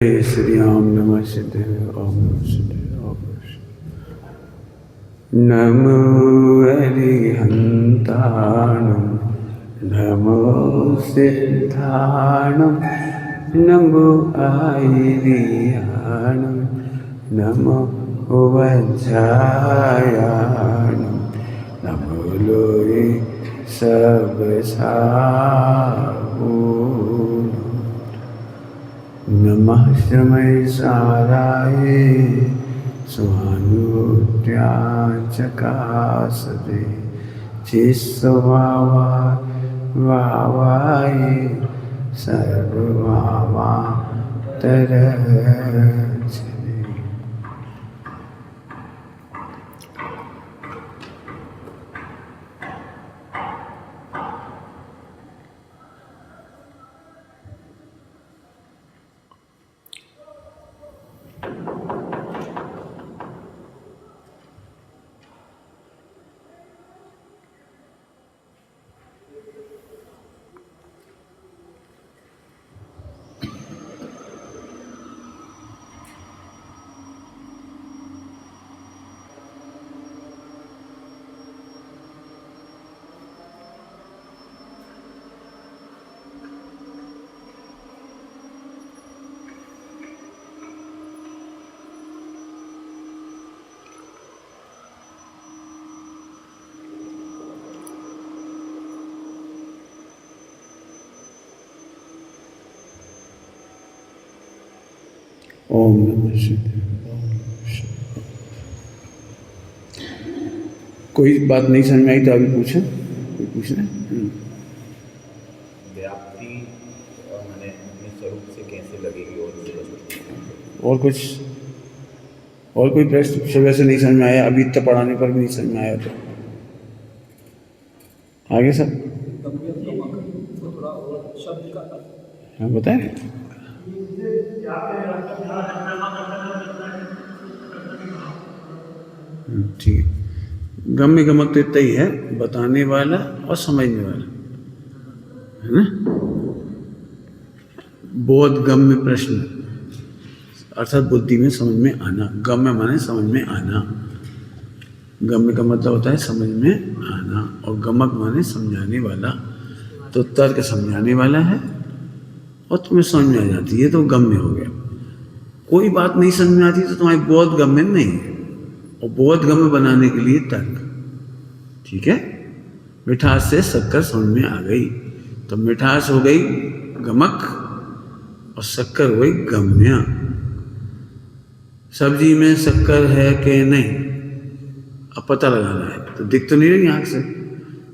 जय श्री राम। नमः सिद्धे ओम नमः सिद्धे ओम नमो अरिहंताणं नमो सिद्धाणं नमो आयर्याणं नमो वज्रायाणं नमो लोये सब साहूणं नमः शमय साराय स्वानुत्याचकासदे चिस्वावाय सर्ववावा तरचने। ओम नमः शिवाय। कोई बात नहीं समझ में आई तो अभी पूछे, कोई पूछना है? व्याप्ति मैंने अपने स्वरूप से कैसे लगेगी और कुछ और कोई प्रश्न सुबह से नहीं समझ में आया, अभी इतना पढ़ाने पर भी नहीं समझ में आया तो आगे सब हाँ बताएं। ठीक है, गम्य गमक तो इतना ही है, बताने वाला और समझने वाला है ना। बोध गम्य प्रश्न अर्थात बुद्धि में समझ में आना। गम्य माने समझ में आना, गम्य का मतलब होता है समझ में आना, और गमक माने समझाने वाला। तो तर्क समझाने वाला है और तुम्हें समझ में आ जाती है तो गम्य हो गया। कोई बात नहीं समझ में आती तो तुम्हारी बोध गम्य नहीं है, और बोध गम्य बनाने के लिए तर्क। ठीक है, मिठास से शक्कर समझ में आ गई तो मिठास हो गई गमक और शक्कर हो गई गम्य। सब्जी में शक्कर है कि नहीं अब पता लगाना है, तो दिख तो नहीं रही आँख से,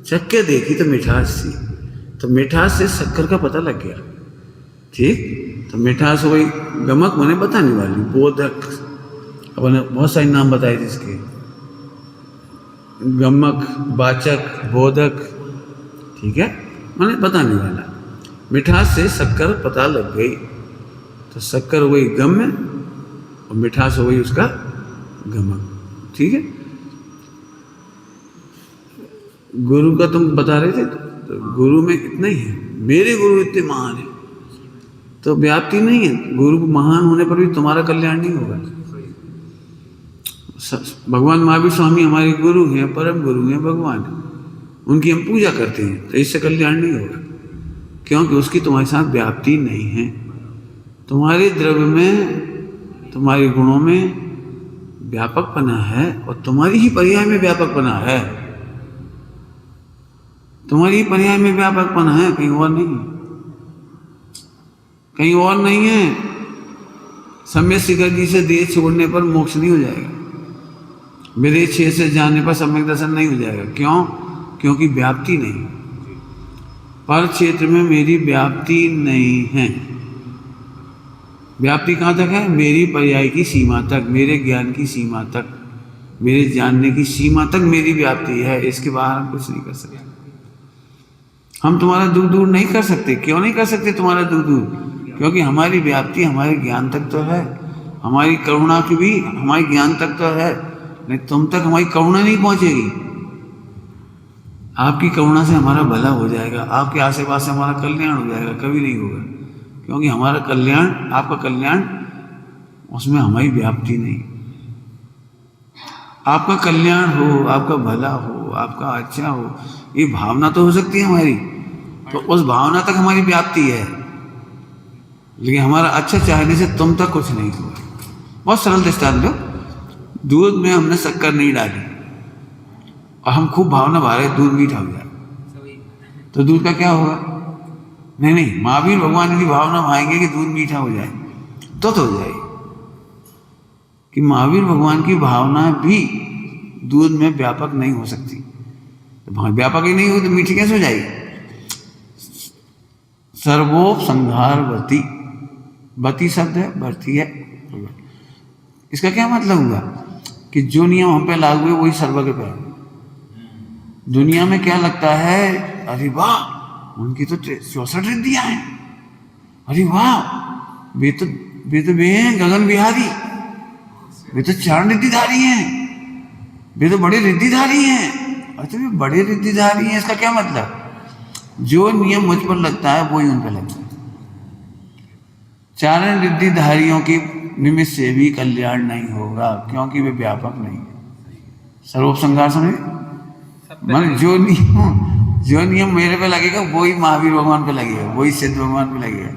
चख के देखी तो मिठास थी, तो मिठास से शक्कर का पता लग गया। ठीक, तो मिठास हो गई गमक माने बताने वाली, बोधक। अपने बहुत सारे नाम बताए थे इसके, गमक, वाचक, बोधक। ठीक है, माने बताने वाला। मिठास से शक्कर पता लग गई तो शक्कर हो गई गम्य और मिठास हो गई उसका गमक। ठीक है, गुरु का तुम बता रहे थे तो गुरु में इतना ही है, मेरे गुरु इतने महान है, तो व्याप्ति नहीं है। गुरु महान होने पर भी तुम्हारा कल्याण नहीं होगा। भगवान महावीर स्वामी हमारे गुरु हैं, परम गुरु हैं भगवान, उनकी हम पूजा करते हैं, तो इससे कल्याण नहीं होगा, क्योंकि उसकी तुम्हारे साथ व्याप्ति नहीं है। तुम्हारे द्रव्य में, तुम्हारे गुणों में व्यापकपना है, और तुम्हारी ही पर्याय में व्यापकपना है। तुम्हारी ही पर्याय में व्यापकपना है, कहीं और नहीं, कहीं और नहीं है। सम्यक शिखर जी से देह छोड़ने पर मोक्ष नहीं हो जाएगा, विदेह छह से जाने पर सम्यक दर्शन नहीं हो जाएगा। क्यों? क्योंकि व्याप्ति नहीं, पर क्षेत्र में मेरी व्याप्ति नहीं है। व्याप्ति कहाँ तक है? मेरी पर्याय की सीमा तक, मेरे ज्ञान की सीमा तक, मेरे जानने की सीमा तक मेरी व्याप्ति है। इसके बाहर हम कुछ नहीं कर सकते। हम तुम्हारा दूर दूर नहीं कर सकते। क्यों नहीं कर सकते तुम्हारा दूर दूर? क्योंकि हमारी व्याप्ति हमारे ज्ञान तक तो है, हमारी करुणा की भी हमारे ज्ञान तक तो है, नहीं तुम तक हमारी करुणा नहीं पहुंचेगी। आपकी करुणा से हमारा भला हो जाएगा, आपके आशीर्वाद से हमारा कल्याण हो जाएगा, कभी नहीं होगा। क्योंकि हमारा कल्याण, आपका कल्याण, उसमें हमारी व्याप्ति नहीं। आपका कल्याण हो, आपका भला हो, आपका अच्छा हो, ये भावना तो हो सकती है हमारी, तो उस भावना तक हमारी व्याप्ति है, लेकिन हमारा अच्छा चाहने से तुम तक कुछ नहीं हुआ। बहुत सरल दृष्टांत लो, दूध में हमने शक्कर नहीं डाली और हम खूब भावना भा रहे दूध मीठा हो जाए, तो दूध का क्या होगा? नहीं, महावीर भगवान यदि भावना भाएंगे कि दूध मीठा हो जाए तो हो जाएगी, कि महावीर भगवान की भावना भी दूध में व्यापक नहीं हो सकती। तो व्यापक ही नहीं हो तो मीठी कैसे हो जाएगी? सर्वोपसंहारवर्ती, बती शब्द है, बढ़ती है। इसका क्या मतलब हुआ कि जो नियम हम पे लागू है वही सर्व के पे। दुनिया में क्या लगता है, अरे वाह उनकी तो 64 रिद्धियां हैं, अरे वाह वे हैं गगन बिहारी, वे तो 4 रिद्धिधारी हैं, वे तो बड़े रिद्धिधारी हैं। अच्छा वे बड़े रिद्धिधारी हैं, इसका क्या मतलब? जो नियम मुझ पर लगता है वही उन पर लगता है। 4 रिद्धिधारियों की निमित्त से भी कल्याण नहीं होगा, क्योंकि वे व्यापक नहीं है। सर्वोपसंहार समझे? मान जो नियम मेरे पे लगेगा वही महावीर भगवान पे लगेगा, वही सिद्ध भगवान पे लगेगा।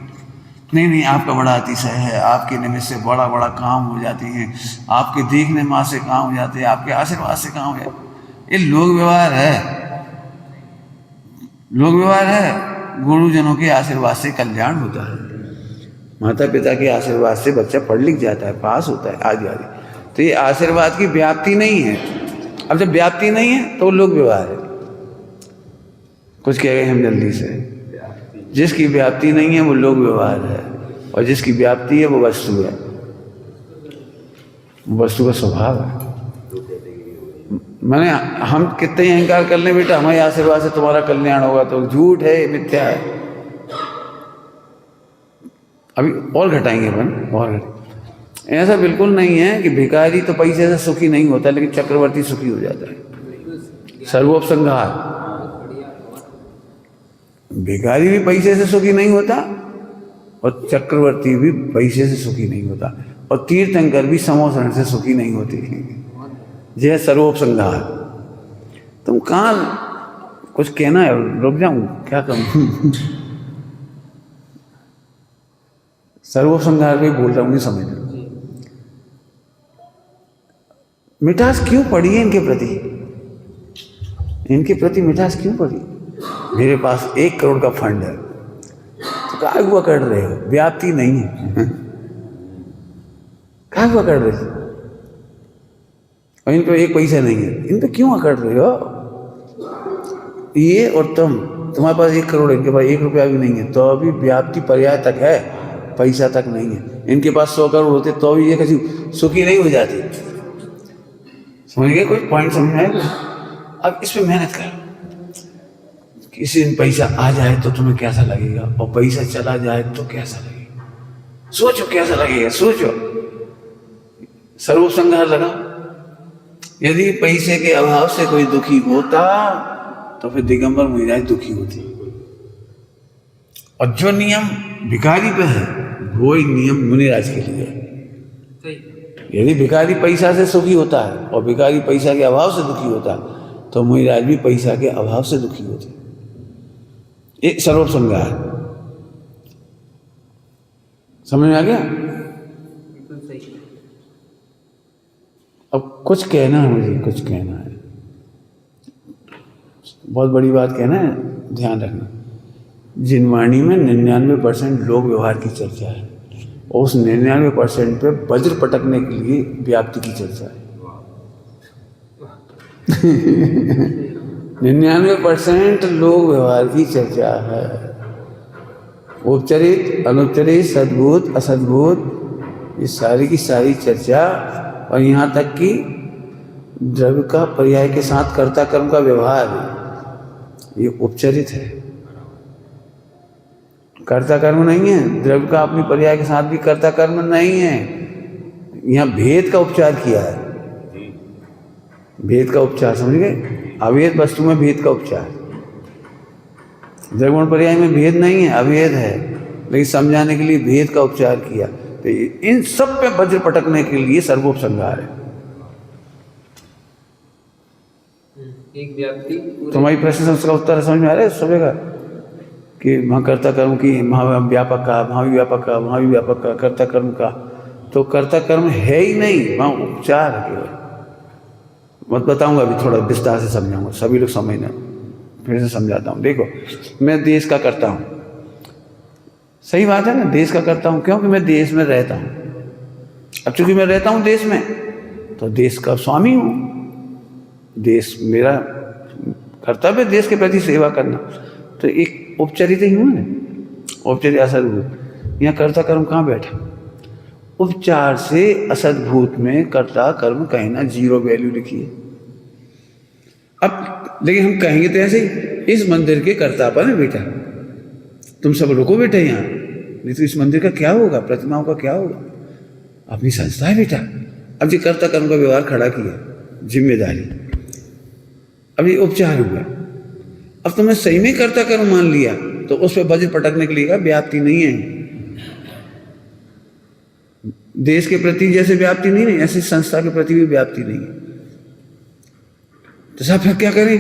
नहीं आपका बड़ा अतिशय है, आपके निमित्त से बड़ा बड़ा काम हो जाते हैं, आपके देखने माँ से काम हो जाते हैं, आपके आशीर्वाद से काम हो जाते हैं। ये लोक व्यवहार है, लोक व्यवहार है। गुरुजनों के आशीर्वाद से कल्याण होता है, माता पिता के आशीर्वाद से बच्चा पढ़ लिख जाता है, पास होता है, आदि आदि। तो ये आशीर्वाद की व्याप्ति नहीं है। अब जब व्याप्ति नहीं है तो लोक व्यवहार है। कुछ कह गए हम जल्दी से। जिसकी व्याप्ति नहीं है वो लोक व्यवहार है, और जिसकी व्याप्ति है वो वस्तु है, वस्तु का स्वभाव है। मैंने हम कितने ही अहंकार कर लें बेटा हमारे आशीर्वाद से तुम्हारा कल्याण होगा, तो झूठ है, मिथ्या है। अभी और घटाएंगे अपन, और ऐसा बिल्कुल नहीं है कि भिखारी तो पैसे से सुखी नहीं होता, लेकिन चक्रवर्ती सुखी हो जाता है। सर्वोपसंहार, भिखारी भी पैसे से सुखी नहीं होता और चक्रवर्ती भी पैसे से सुखी नहीं होता, और तीर्थंकर भी समोसरण से सुखी नहीं होते। यह सर्वोपसंहार। तुम कहाँ कुछ कहना है? रुक जाऊं क्या करूं? सर्वोपसंहार भी बोल रहा हूं, नहीं समझ रहा। मिठास क्यों पड़ी है इनके प्रति? इनके प्रति मिठास क्यों पड़ी? मेरे पास 1 करोड़ का फंड है, तो क्या हुआ कर रहे हो? व्याप्ति नहीं है, क्या हुआ कर रहे हो? और इन पे 1 पैसा नहीं है, इन पे क्यों अकड़ रहे हो? ये और तुम्हारे पास 1 करोड़ है, इनके पास 1 रुपया भी नहीं है, तो अभी व्याप्ति पर्याय तक है, पैसा तक नहीं है। इनके पास 100 करोड़ होते तो भी ये कभी सुखी नहीं हो जाती। समझ गए? कोई पॉइंट समझ में आएगा? अब इस पे मेहनत कर। किसी दिन पैसा आ जाए तो तुम्हें कैसा लगेगा, और पैसा चला जाए तो कैसा लगेगा? सोचो कैसा लगेगा, सोचो। सर्वोपसंहार लगा। यदि पैसे के अभाव से कोई दुखी होता तो फिर दिगंबर महिलाएं दुखी होती। और जो नियम भिखारी पे है वो ही नियम मुनिराज के लिए है। यदि भिखारी पैसा से सुखी होता है और भिखारी पैसा के अभाव से दुखी होता है, तो मुनिराज भी पैसा के अभाव से दुखी होते। एक सर्वोपसंहार समझ में आ गया? अब कुछ कहना है मुझे, कुछ कहना है, बहुत बड़ी बात कहना है, ध्यान रखना। जिनवाणी में 99% लोक व्यवहार की चर्चा है, और उस 99% पे वज्र पटकने के लिए व्याप्ति की चर्चा है। 99% लोक व्यवहार की चर्चा है। उपचरित, अनुपचरित, सद्भूत, असद्भूत, ये सारी की सारी चर्चा, और यहाँ तक कि द्रव्य का पर्याय के साथ कर्ता कर्म का व्यवहार, ये उपचरित है। कर्ता कर्म नहीं है, द्रव्य का अपनी पर्याय के साथ भी कर्ता कर्म नहीं है। यहाँ भेद का उपचार किया है, भेद का उपचार, समझ गए? अभेद वस्तु में भेद का उपचार। द्रव्य पर्याय में भेद नहीं है, अभेद है। लेकिन समझाने के लिए भेद का उपचार किया। तो इन सब पे वज्र पटकने के लिए सर्वोपसंहार है। एक व्यक्ति तुम्हारी प्रश्न का उत्तर समझ में आ रहा है सुबह का, कि वहाँ कर्ता कर्म की, वहाँ व्यापक का, वहाँ भी व्यापक का, वहाँ भी व्यापक का, कर्ता कर्म का, तो कर्ता कर्म है ही नहीं, वहाँ उपचार है केवल। मत बताऊंगा, अभी थोड़ा विस्तार से समझाऊंगा, सभी लोग समझना, फिर से समझाता हूँ। देखो, मैं देश का करता हूँ, सही बात है ना, देश का करता हूँ, क्योंकि मैं देश में रहता हूँ। अब चूंकि मैं रहता हूँ देश में, तो देश का स्वामी हूँ, देश मेरा कर्तव्य देश के प्रति सेवा करना, तो एक उपचारित ही हूँ ना, उपचारित असद्भूत। यहाँ कर्ता कर्म कहाँ बैठा? उपचार से असद्भूत में कर्ता कर्म कहीं ना जीरो वैल्यू लिखी है। अब लेकिन हम कहेंगे तो ऐसे ही, इस मंदिर के कर्तापन है बेटा, तुम सब रुको बेटा यहाँ, नहीं तो इस मंदिर का क्या होगा, प्रतिमाओं का क्या होगा? अपनी संस्था है बेटा। अब ये कर्ता कर्म का व्यवहार खड़ा किया, जिम्मेदारी, अब ये उपचार हुआ। अब तुमने सही में कर्ता कर्म मान लिया, तो उस पर वज्र पटकने के लिए व्याप्ति नहीं है। देश के प्रति जैसे व्याप्ति नहीं है, ऐसी संस्था के प्रति भी व्याप्ति नहीं है। तो सब फिर क्या करें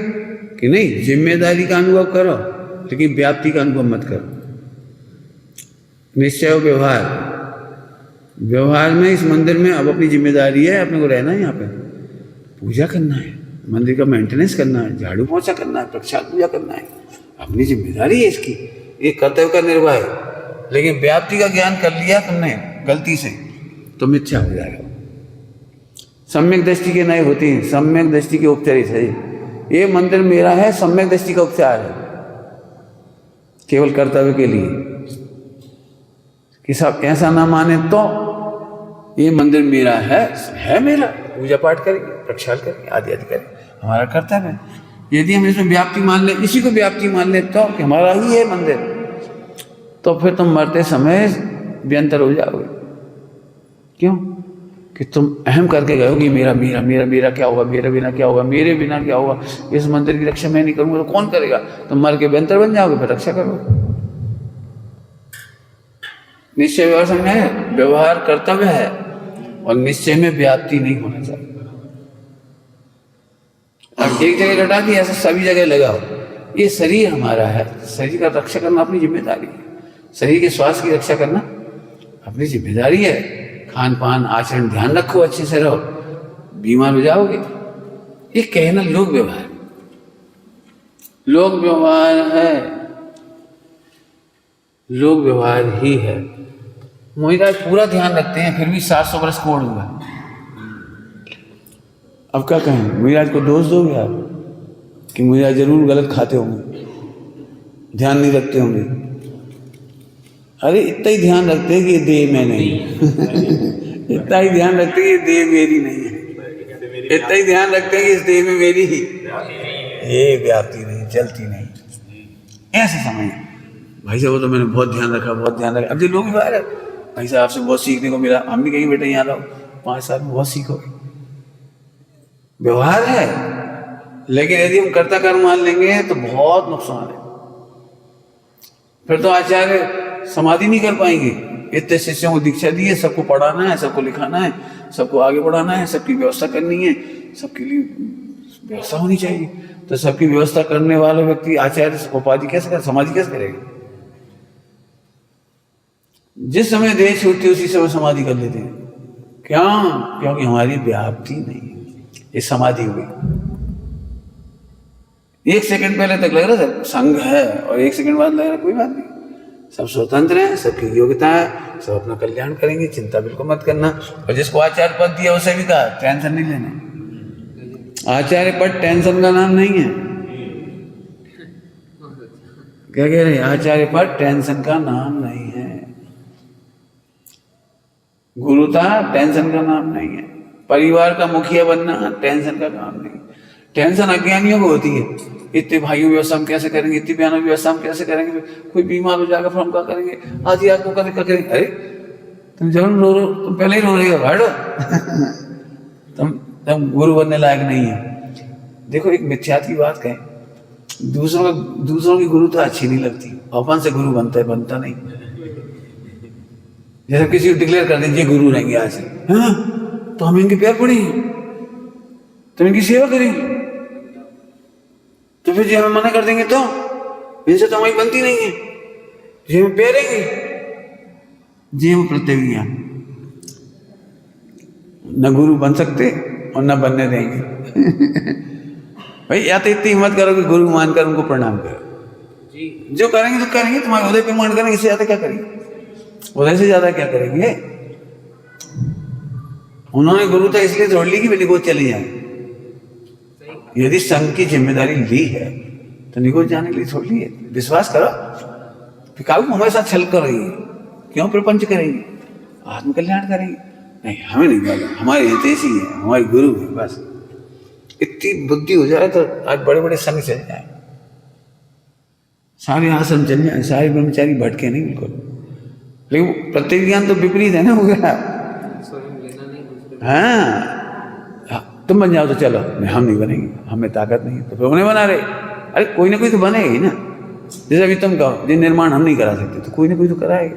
कि नहीं, जिम्मेदारी का अनुभव करो, लेकिन व्याप्ति का अनुभव मत करो। निश्चय व्यवहार, व्यवहार में इस मंदिर में अब अपनी जिम्मेदारी है, अपने को रहना है, यहाँ पे पूजा करना है, मंदिर का मेंटेनेंस करना है, झाड़ू पोछा करना है, प्रक्षाल पूजा करना है, अपनी जिम्मेदारी है इसकी, एक कर्तव्य का निर्वाह है। लेकिन व्याप्ति का ज्ञान कर लिया तुमने गलती से, तो मिथ्या हो जाएगा। सम्यक दृष्टि के नए होती हैं, सम्यक दृष्टि के उपचारित है। ये मंदिर मेरा है, सम्यक दृष्टि का उपचार है, केवल कर्तव्य के लिए, कि सब ऐसा ना माने तो ये मंदिर मेरा है मेरा, पूजा पाठ करेंगे, प्रक्षाल करेंगे, आदि आदि करेंगे, हमारा कर्तव्य है। यदि हम इसमें व्याप्ति मान ले, इसी को व्याप्ति मान ले तो कि हमारा ही है मंदिर, तो फिर तुम मरते समय व्यंतर हो जाओगे। क्यों? कि तुम अहम करके गए हो कि मेरा मेरा मेरा मेरा क्या होगा, मेरे बिना क्या होगा, मेरे बिना क्या होगा, इस मंदिर की रक्षा मैं नहीं करूंगा तो कौन करेगा? तुम मर के व्यंतर बन जाओगे, फिर रक्षा करोगे। निश्चय व्यवहार समझे, व्यवहार कर्तव्य है और निश्चय में व्याप्ति नहीं होना चाहिए। अब एक जगह घटा दी, ऐसा सभी जगह लगाओ। ये शरीर हमारा है, शरीर का रक्षा करना अपनी जिम्मेदारी है, शरीर के स्वास्थ्य की रक्षा करना अपनी जिम्मेदारी है। खान पान आचरण ध्यान रखो, अच्छे से रहो, बीमार हो जाओगे। ये कहना लोक व्यवहार, लोक व्यवहार है, लोक व्यवहार ही है। मोहिराज पूरा ध्यान रखते हैं, फिर भी 700 वर्ष कोड़ हुआ। अब क्या कहें, मोहिराज को दोष दोगे आप कि मोहिराज जरूर गलत खाते होंगे, ध्यान नहीं रखते होंगे? अरे इतना ही ध्यान रखते हैं कि ये देह में नहीं इतना ही ध्यान रखते हैं कि ये देह मेरी नहीं है, इतना ही ध्यान रखते हैं कि इस देह में मेरी ही ये व्याप्ति नहीं, चलती नहीं। ऐसे समझ भाई साहब, वो तो मैंने बहुत ध्यान रखा, बहुत ध्यान रखा। अब जो लोग भी बाहर है, भाई साहब आपसे बहुत सीखने को मिला, हम भी कहीं बेटा यहाँ रहो, 5 साल में बहुत सीखोगे। व्यवहार है, लेकिन यदि हम कर्ता कर्म मान लेंगे तो बहुत नुकसान है। फिर तो आचार्य समाधि नहीं कर पाएंगे। इतने शिष्यों को दीक्षा दी है, सबको पढ़ाना है, सबको लिखाना है, सबको आगे बढ़ाना है, सबकी व्यवस्था करनी है, सबके लिए व्यवस्था होनी चाहिए। तो सबकी व्यवस्था करने वाला व्यक्ति आचार्य उपाधि कैसे करे, समाधि कैसे करेगा? जिस समय देह छूटती है उसी समय समाधि कर लेते हैं। क्यों? क्योंकि हमारी व्याप्ति नहीं है, ये समाधि हुई। 1 सेकंड पहले तक लग रहा था संघ है, और 1 सेकंड बाद लग रहा कोई बात नहीं, सब स्वतंत्र हैं, सबकी योग्यता है, सब अपना कल्याण करेंगे, चिंता बिल्कुल मत करना। और जिसको आचार्य पद दिया उसे भी कहा टेंशन नहीं लेना। आचार्य पद टेंशन का नाम नहीं है। क्या कह रहे हैं? आचार्य पद टेंशन का नाम नहीं है, गुरुता टेंशन का नाम नहीं है, परिवार का मुखिया बनना टेंशन का काम नहीं। टेंशन अज्ञानियों को होती है। इतने भाइयों व्यवस्था हम कैसे करेंगे, इतनी बहनों व्यवस्था हम कैसे करेंगे, कोई बीमार हो जाएगा फिर हम क्या करेंगे, आज ही आपको करेंगे। अरे तुम जरूर रो रहे, तुम पहले ही रो रहे हो भाड़ो तुम गुरु बनने लायक नहीं है। देखो एक मिथ्यात की बात कहें, दूसरों की गुरु तो अच्छी नहीं लगती, अपन से गुरु बनता है, बनता नहीं। जैसे किसी को डिक्लेयर कर दीजिए गुरु रहेंगे आज से, हाँ तो हम इनके पैर पड़ेंगे, तो इनकी सेवा करेंगे। तो फिर जी हमें मना कर देंगे तो इनसे तो हमारी बनती नहीं है, जी हमें पैरेंगे, जी हम प्रतिज्ञा न गुरु बन सकते और न बनने देंगे। भाई या तो इतनी हिम्मत करो कि गुरु मानकर उनको प्रणाम करो, जी जो करेंगे तो करेंगे, तुम्हारे उदय पे मान करेंगे, इससे ज्यादा क्या करेंगे, उदय से ज्यादा क्या करेंगे। उन्होंने गुरु था इसलिए छोड़ ली कि वे निगोज चले जाए। सही। यदि संघ की जिम्मेदारी ली है तो निगोज जाने के लिए छोड़ ली है। विश्वास करो, फिकाऊ हमारे साथ छल कर रही है, क्यों प्रपंच करेंगे, आत्मकल्याण करेंगे, नहीं हमें नहीं करना, हमारे हितैषी है, हमारे गुरु है, बस इतनी बुद्धि हो जाए तो आज बड़े बड़े संघ चल जाए, सारे आश्रम चल जाए, सारे ब्रह्मचारी भटके नहीं बिल्कुल। लेकिन प्रत्येक ज्ञान तो विपरीत है ना, हो गया। स्वयं लेना नहीं, दूसरे हाँ तुम बन जाओ तो चलो, नहीं हम नहीं बनेंगे, हमें ताकत नहीं, तो फिर उन्हें बना रहे। अरे कोई ना कोई तो बनेगा ही ना। जैसे अभी तुम कहो जो निर्माण हम नहीं करा सकते, तो कोई ना कोई तो कराएगा।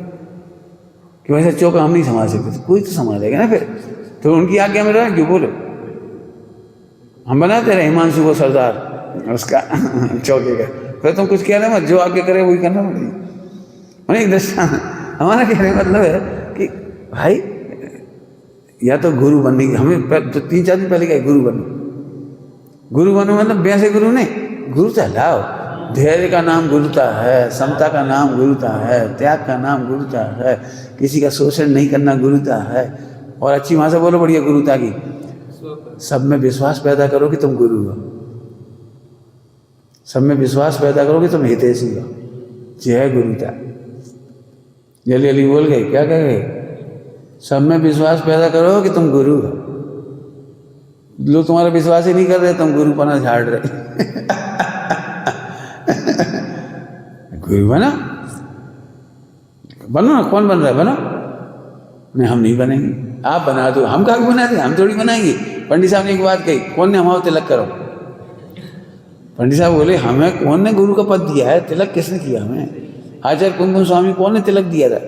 कि वैसे चौका हम नहीं संभाल सकते, तो कोई तो संभालेगा ना। फिर तो उनकी आज्ञा में रहा क्यों, बोलो। हम बनाते रहे हिमांशु को सरदार उसका चौके का, फिर तुम कुछ कह रहे मत, जो आज्ञा करे वही करना पड़ेगा। एक दृष्टा हमारा कहने का मतलब है कि भाई या तो गुरु बनने की, हमें तो 3-4 दिन पहले क्या गुरु बनो, गुरु बनो मतलब वैसे गुरु नहीं, गुरुता लाओ। धैर्य का नाम गुरुता है, समता का नाम गुरुता है, त्याग का नाम गुरुता है, किसी का शोषण नहीं करना गुरुता है। और अच्छी भाषा बोलो बढ़िया गुरुता की, सब में विश्वास पैदा करो कि तुम गुरु हो, सब में विश्वास पैदा करो कि तुम हितैषी हो। जय गुरुता, जल्दी जल्दी बोल गए, क्या कह गए, सब में विश्वास पैदा करो कि तुम गुरु हो। लोग तुम्हारा विश्वास ही नहीं कर रहे, तुम गुरु पना झाड़ रहे। गुरु बनो, बनो ना, कौन बन रहा है, बनो। नहीं हम नहीं बनेंगे, आप बना दो, हम कहाँ बना दे, हम थोड़ी बनाएंगे। पंडित साहब ने एक बात कही, कौन ने हमारा तिलक करो। पंडित साहब बोले हमें कौन ने गुरु का पद दिया है, तिलक किसने किया हमें। आचार्य कुमकुम स्वामी कौन ने तिलक दिया था,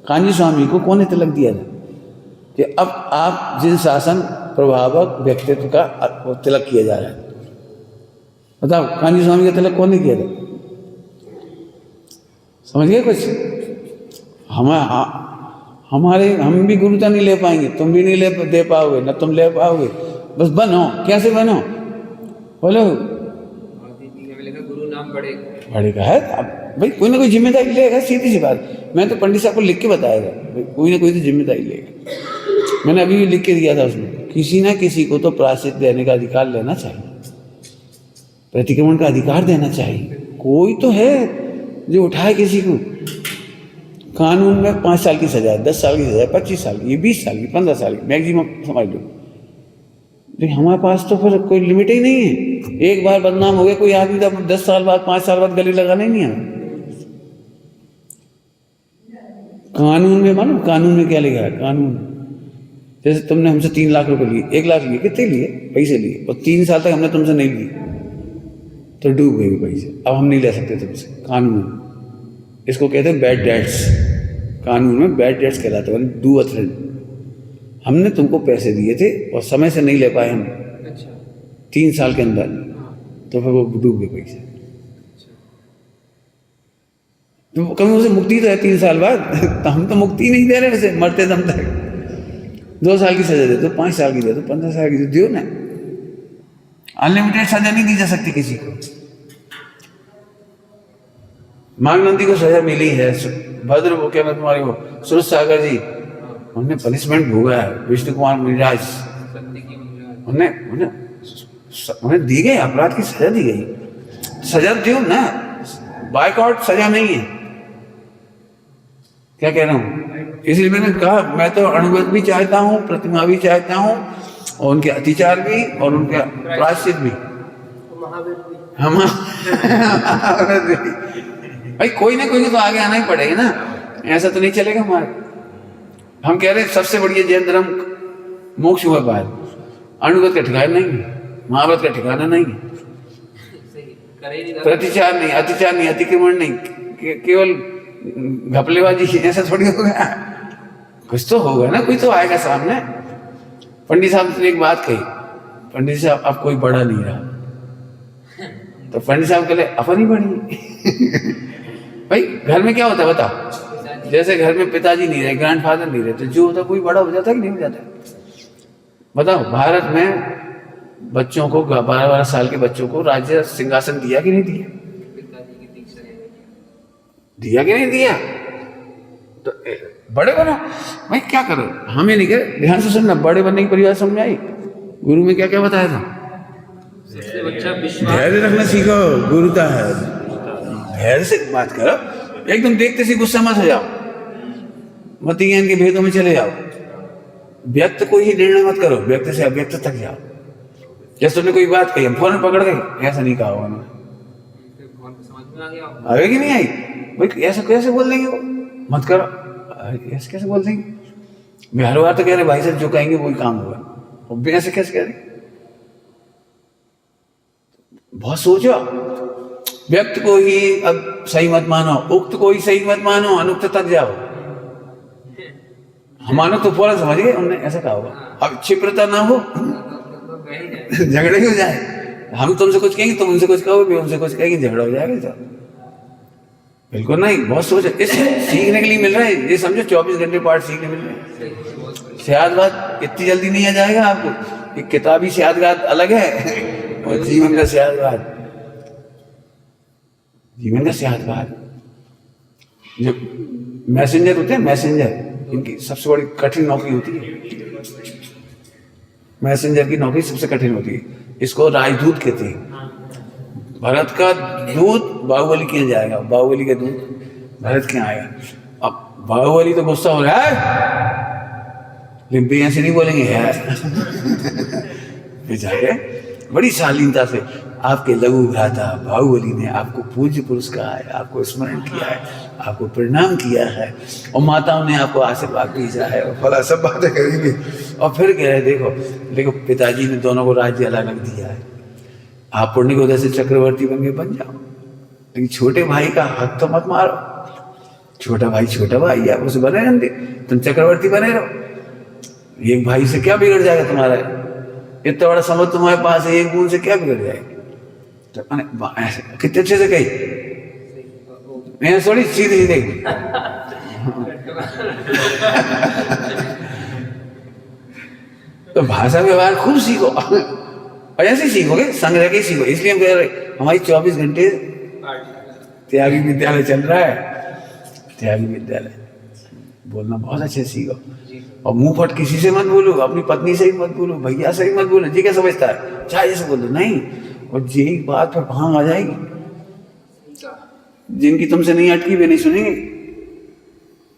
कांजी स्वामी को कौन ने तिलक दिया था। कि अब आप जिन शासन प्रभावक व्यक्तित्व का तिलक किया जा रहा है, बताओ कांजी स्वामी का तिलक कौन ने किया था। समझ गए कुछ। हमारे हम भी गुरुता नहीं ले पाएंगे, तुम भी नहीं दे पाओगे, न तुम ले पाओगे। बस बनो, कैसे बनो बोलो। गुरु नाम बढ़ेगा है। अब भाई कोई ना कोई जिम्मेदारी लेगा, सीधी सी बात। मैं तो पंडित साहब को लिख के बताया था, भाई कोई ना कोई तो जिम्मेदारी लेगा। मैंने अभी भी लिख के दिया था उसमें, किसी ना किसी को तो प्रायश्चित देने का अधिकार लेना चाहिए, प्रतिक्रमण का अधिकार देना चाहिए। कोई तो है जो उठाए किसी को। कानून में 5 साल की सजा है, 10 साल की सजा है, 25 साल की, 20 साल की, 15 साल की मैक्सिमम समझ लो। लेकिन हमारे पास तो फिर कोई लिमिट ही नहीं है। एक बार बदनाम हो गया कोई आदमी तो 10 साल बाद, 5 साल बाद गले लगाना ही नहीं है। कानून में मानो, कानून में क्या लिखा है, कानून जैसे तुमने हमसे 3 लाख रुपए लिए, 1 लाख लिए, कितने लिए पैसे लिए, और 3 साल तक हमने तुमसे नहीं लिए, तो डूब गए पैसे। अब हम नहीं ले सकते तुमसे, कानून। इसको कहते हैं बैड डेट्स, कानून में बैड डेट्स कहलाते हैं, डू अथरेंट। हमने तुमको पैसे दिए थे और समय से नहीं ले पाए हम, अच्छा 3 साल के अंदर, तो फिर वो डूब गए पैसे। तो कभी उसे मुक्ति तो है 3 साल बाद। तो हम तो मुक्ति नहीं दे रहे वैसे, मरते दम तक। 2 साल की सजा दे दो, 5 साल की दे दो, 15 साल की दो ना। अनलिमिटेड सजा नहीं दी जा सकती किसी को। मांगनंदी को सजा मिली है, भद्र वो क्या तुम्हारी वो सुरत सागर जी, उन्होंने पनिशमेंट भोगा है। विष्णु कुमार मुनिराज उन्हें दी गई, अपराध की सजा दी गई। सजा दो ना, बाइकआउट सजा नहीं है। क्या कह रहा हूं, इसलिए मैंने कहा मैं तो अणुवत भी चाहता हूं, प्रतिमा भी चाहता हूं, और उनके अतिचार भी और उनका प्रायश्चित भी। हम भाई कोई ना कोई तो आगे आना ही पड़ेगा ना, ऐसा तो नहीं चलेगा हमारे। हम कह रहे हैं सबसे बढ़िया जैन धर्म मोक्ष हुआ बाहर, अणुगत का ठिकाना नहीं है, महाव्रत का ठिकाना नहीं है, प्रतिचार नहीं, अतिचार नहीं, अतिक्रमण नहीं, केवल घपलेबाजी, ऐसा थोड़ी होगा। कुछ तो होगा ना, कोई तो आएगा सामने। पंडित साहब ने एक बात कही, पंडित साहब अब कोई बड़ा नहीं रहा, तो पंडित साहब कहले अपन ही बड़ी। भाई घर में क्या होता है बताओ, जैसे घर में पिताजी नहीं रहे, ग्रैंडफादर नहीं रहे, तो जो होता कोई बड़ा हो जाता है कि नहीं हो जाता? बताओ, भारत में बच्चों को 12-12 साल के बच्चों को राज्य सिंहासन दिया कि नहीं दिया? दिया कि नहीं दिया? तो बड़े बनो भाई, क्या करो, हमें नहीं कह, ध्यान से सुनना, बड़े बनने की परिभाषा समझ आई? गुरु में क्या क्या बताया था? धैर्य रखना सीखो, गुरुता है। धैर्य से बात करो, एकदम देखते से गुस्सा मत हो जाओ, मति ज्ञान के भेदों में चले जाओ, व्यक्त को ही निर्णय मत करो, व्यक्त से अव्यक्त तक जाओ। जैसे तुमने कोई बात कही, हम फौरन पकड़ गए, ऐसा नहीं कहा होगा उन्होंने, आगे की नहीं आई भाई, ऐसा कैसे बोल देंगे वो, मत करो, ऐसे कैसे बोल देंगे? मैं हर बार तो कह रहे भाई साहब जो कहेंगे वही काम होगा, और ऐसे कैसे कह रहे? बहुत सोचो, व्यक्त को ही अब सही मत मानो, उक्त को ही सही मत मानो, अनुक्त तक जाओ। मानो तो फौरन समझ गए उन्होंने ऐसा कहा होगा। अब क्षिप्रता ना हो, झगड़े हो जाए, हम तुमसे कुछ कहेंगे, तुम उनसे कुछ कहोगे, उनसे कुछ कहेंगे, झगड़ा हो जाएगा। तो बिल्कुल नहीं, बहुत सोचो, इससे सीखने के लिए मिल रहा है, ये समझो 24 घंटे पाठ सीखने मिल रहे हैं। सियादबाद इतनी जल्दी नहीं आ जाएगा आपको, एक किताबी सियादगाद अलग है और जीवन का सियादगाद, जीवन का सियादगाद। जो मैसेंजर होते हैं, मैसेंजर, इनकी सबसे बड़ी कठिन नौकरी होती है, मैसेंजर की नौकरी सबसे कठिन होती है, इसको राजदूत कहते हैं। भरत का दूध बाहुबली के यहाँ जाएगा, बाहुबली का दूध भरत के यहाँ आएगा। अब बाहुबली तो गुस्सा हो रहा है, लेकिन ऐसे नहीं बोलेंगे है। फिर जाके बड़ी शालीनता से आपके लघु भ्राता बाहुबली ने आपको पूज्य पुरुष कहा है, आपको स्मरण किया है, आपको प्रणाम किया है, और माताओं ने आपको आशीर्वाद भेजा है, और फला सब बातें करेंगे। और फिर कह रहे देखो देखो, पिताजी ने दोनों को राज्य अलग अलग दिया है, आप पुण्य को जैसे चक्रवर्ती बन के बन जाओ, लेकिन छोटे भाई का हक तो मत मारो। छोटा भाई है, उसे बने रहने दे, तुम चक्रवर्ती बने रहो। एक भाई से क्या बिगड़ जाएगा तुम्हारा? इतना बड़ा समुद्र तुम्हारे पास है, एक बूंद से क्या बिगड़ जाएगा? तो ऐसे कितने अच्छे से कही, मैं थोड़ी सीधी देख। तो भाषा व्यवहार खूब सीखो, और ऐसे सीखोगे, संग्रह के सीखो। इसलिए हम कह रहे हमारी 24 घंटे त्यागी विद्यालय चल रहा है, त्यागी विद्यालय बोलना बहुत अच्छे सीखो, और मुंह फट किसी से मत बोलो, अपनी पत्नी से ही मत बोलो, भैया से ही मत बोलो, जी क्या समझता है चाहे जैसे बोलो नहीं, और जी बात पर भांग आ जाएगी, जिनकी तुमसे नहीं अटकी वे नहीं सुनेंगे,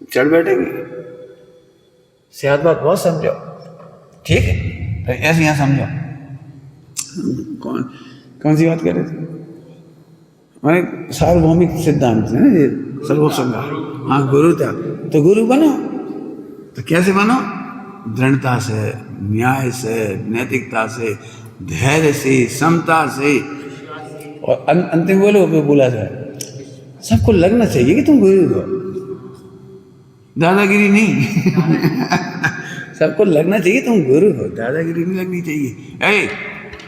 चढ़ बैठेंगे। सियाद बात बहुत समझो, ठीक है? तो ऐसे यहाँ समझो। कौन सी बात कर रहे थे? मैंने सार्वभौमिक सिद्धांत है ना, ये सर्वसंगार, हाँ गुरु था, तो गुरु बनो, तो कैसे बनो? दृढ़ता से, न्याय से, नैतिकता से, धैर्य से, समता से, और अंतिम बोला था सबको लगना चाहिए कि तुम गुरु हो, दादागिरी नहीं। सबको लगना चाहिए तुम गुरु हो, दादागिरी नहीं लगनी चाहिए।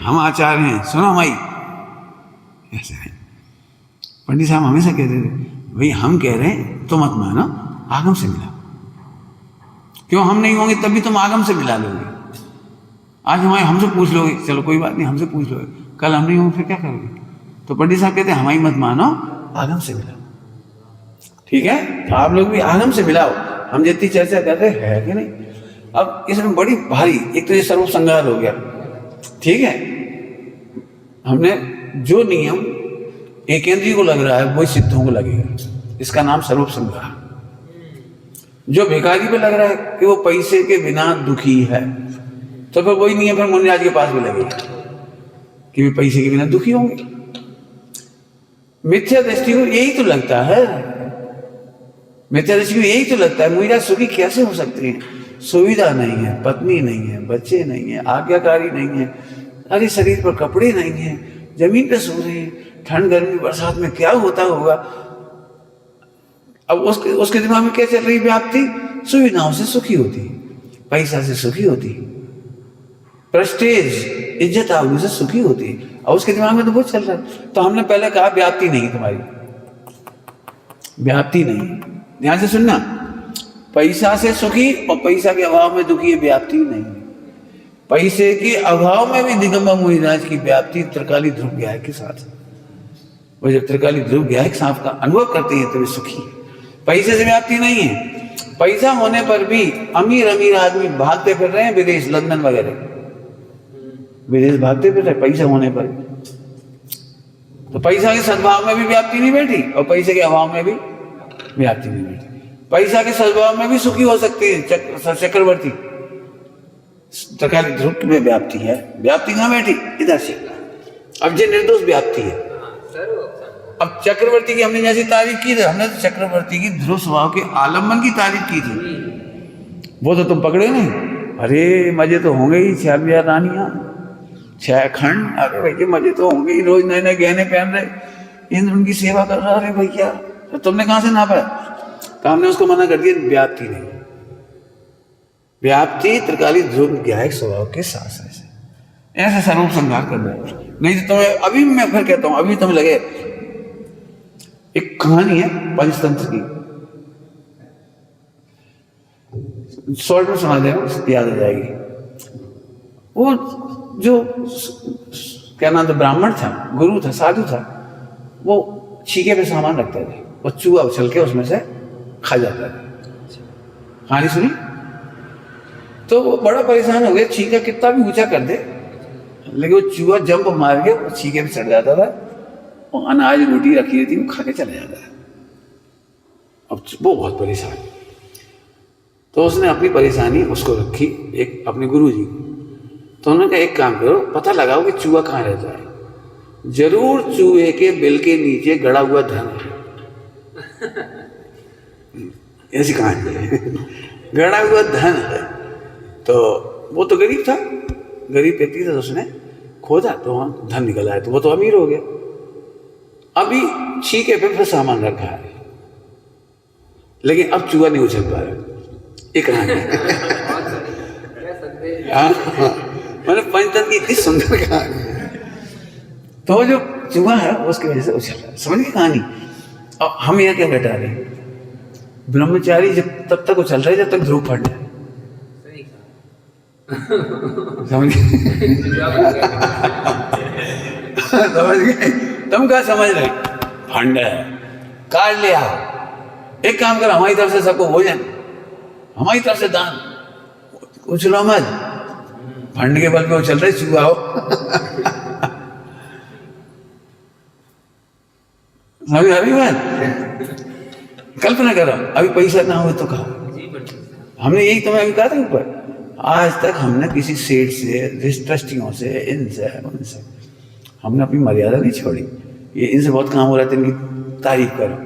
हम आचार्य हैं, सुनो भाई, ऐसे है। पंडित साहब हमेशा कहते थे भाई हम कह रहे हैं तो मत मानो, आगम से मिला। क्यों हम नहीं होंगे तब भी तुम आगम से मिला लोगे। आज हमारे हमसे पूछ लोगे, चलो कोई बात नहीं, हमसे पूछ लोगे, कल हम नहीं होंगे फिर क्या करोगे? तो पंडित साहब कहते हैं हमारी मत मानो, आगम से मिलाओ। ठीक है, तो आप लोग भी आगम से मिलाओ। हम जितनी चर्चा कर रहे हैं कि नहीं, अब इसमें बड़ी भारी, एक तो ये सर्व संग्रह हो गया, ठीक है, हमने जो नियम एकेंद्रीय को लग रहा है वही सिद्धों को लगेगा, इसका नाम सर्व संग्रह। जो भिखारी पे लग रहा है कि वो पैसे के बिना दुखी है, तो फिर वही नियम फिर मुनिराज के पास भी लगेगा कि वे पैसे के बिना दुखी होंगे। मिथ्या दृष्टि को यही तो लगता है, मिथ्या दृष्टि को यही तो लगता है मुनिराज सुखी कैसे हो सकते हैं? सुविधा नहीं है, पत्नी नहीं है, बच्चे नहीं है, आज्ञाकारी नहीं है, अरे शरीर पर कपड़े नहीं है, जमीन पे सो रहे हैं, ठंड गर्मी बरसात में क्या होता होगा। अब उसके दिमाग में क्या चल रही व्याप्ति? सुविधाओं से सुखी होती, पैसा से सुखी होती, प्रेस्टीज इज्जत आबरू से सुखी होती, और उसके दिमाग में तो वो चल रहा है। तो हमने पहले कहा व्याप्ति नहीं तुम्हारी, व्याप्ति नहीं। ध्यान से सुनना, पैसा से सुखी और पैसा के अभाव में दुखी, व्याप्ति नहीं। पैसे के अभाव में भी दिगंबर मुनिराज की व्याप्ति त्रिकाली ध्रुव गायक के साथ। वो जब त्रिकाली ध्रुव गायक सांप का अनुभव करते हैं तो वे सुखी है। पैसे से व्याप्ति नहीं है। पैसा होने पर भी अमीर अमीर आदमी भागते फिर रहे हैं विदेश, लंदन वगैरह, विदेश भागते फिर रहे पैसा होने पर। तो पैसा के सद्भाव में भी व्याप्ति नहीं बैठी और पैसे के अभाव में भी व्याप्ति नहीं बैठी। पैसा के सद्भाव में भी सुखी हो सकते हैं चक्रवर्ती, त्रिकाली ध्रुव में व्याप्ति है। व्याप्ति कहाँ बैठी? इधर से। अब ये निर्दोष व्याप्ति है। अब चक्रवर्ती की हमने जैसी तारीफ की थी, हमने तो चक्रवर्ती की ध्रुव स्वभाव के आलम्बन की तारीफ की थी, वो तो तुम पकड़े नहीं। अरे मजे तो होंगे ही, 46 रानियां, 6 खंड, अरे भैया मजे तो होंगे ही, रोज नए नए गहने पहन रहे, इंद्र उनकी सेवा कर रहा। अरे भैया तो तुमने कहाँ से नापा? तो हमने उसको मना कर दिया, व्याप्ति नहीं। व्याप्ति त्रिकाली ध्रुव गायक स्वभाव के साथ ऐसे स्वरूप संहार कर दो। नहीं तो तुम्हें अभी मैं फिर कहता हूं, अभी तुम्हें लगे एक कहानी है पंचतंत्र की, शॉर्ट में सुना दे, याद आ जाएगी। वो जो क्या नाम था, ब्राह्मण था, गुरु था, साधु था, वो छीके पे सामान रखते थे, वो चूहा उछल के उसमें से खा जाता था। कहानी सुनी? तो वो बड़ा परेशान हो गया, छीका कितना भी ऊंचा कर दे लेकिन वो चूहा जंप मार के वो छीके पे चढ़ जाता था, और अनाज रोटी रखी थी वो खा के चला जाता है। अब वो बहुत परेशान, तो उसने अपनी परेशानी उसको रखी एक अपने गुरु जी। तो उन्होंने कहा एक काम करो, पता लगाओ कि चूहा कहाँ रहता है। जरूर चूहे के बिल के नीचे गड़ा हुआ धन है, ऐसी कहानी है। गड़ा हुआ धन है। तो वो तो गरीब था, गरीब व्यक्ति था, तो उसने खोदा तो वहां धन निकल आया, तो वो तो अमीर हो गया। अभी छीके पे फिर सामान रखा है, लेकिन अब चूहा नहीं उछल पा रहा। एक कहानी मैंने पंचतंत्र की इतनी सुंदर कहानी है। तो जो चूहा है उसकी वजह से उछल रहा है, समझ गई कहानी? अब हम यहाँ क्या बैठा रहे, ब्रह्मचारी जब तब तक उछल रहे जब तक ध्रुव फट जाए। समझ गए? तुम क्या समझ रहे? फंड है, काट ले आओ। एक काम कर, हमारी तरफ से सबको भोजन, हमारी तरफ से दान, उछलो मत। फंड के बल पे वो चल रहे, चूहा हो। समझ अभी बात? कल्पना करो, अभी पैसा ना हो तो कहा। हमने यही तुम्हें अभी कहा था ऊपर, आज तक हमने किसी सेठ से, ट्रस्टियों से, इनसे उनसे हमने अपनी मर्यादा नहीं छोड़ी। ये इनसे बहुत काम हो रहा था, इनकी तारीफ करो।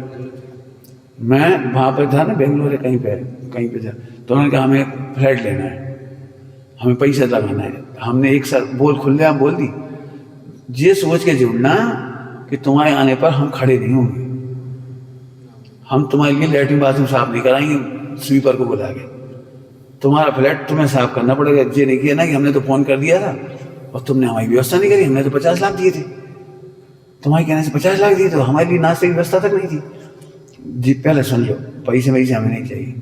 मैं वहाँ पर था ना, बेंगलोर है, कहीं पे था, तो उन्होंने कहा हमें फ्लैट लेना है, हमें पैसा लगाना है। हमने एक साल खुलेआम बोल दी, ये सोच के जुड़ना कि तुम्हारे आने पर हम खड़े नहीं होंगे, हम तुम्हारे लिए लैट्रिन बाथरूम साफ नहीं कराएंगे स्वीपर को बुला के, तुम्हारा फ्लैट तुम्हें साफ करना पड़ेगा। ये नहीं किया ना कि हमने तो फोन कर दिया था और तुमने हमारी व्यवस्था नहीं करी, हमने तो 50 लाख दिए थे, तुम्हारे कहने से 50 लाख दिए, तो हमारे लिए नाश्ते की व्यवस्था तक नहीं थी। जी पहले सुन लो, पैसे हमें नहीं चाहिए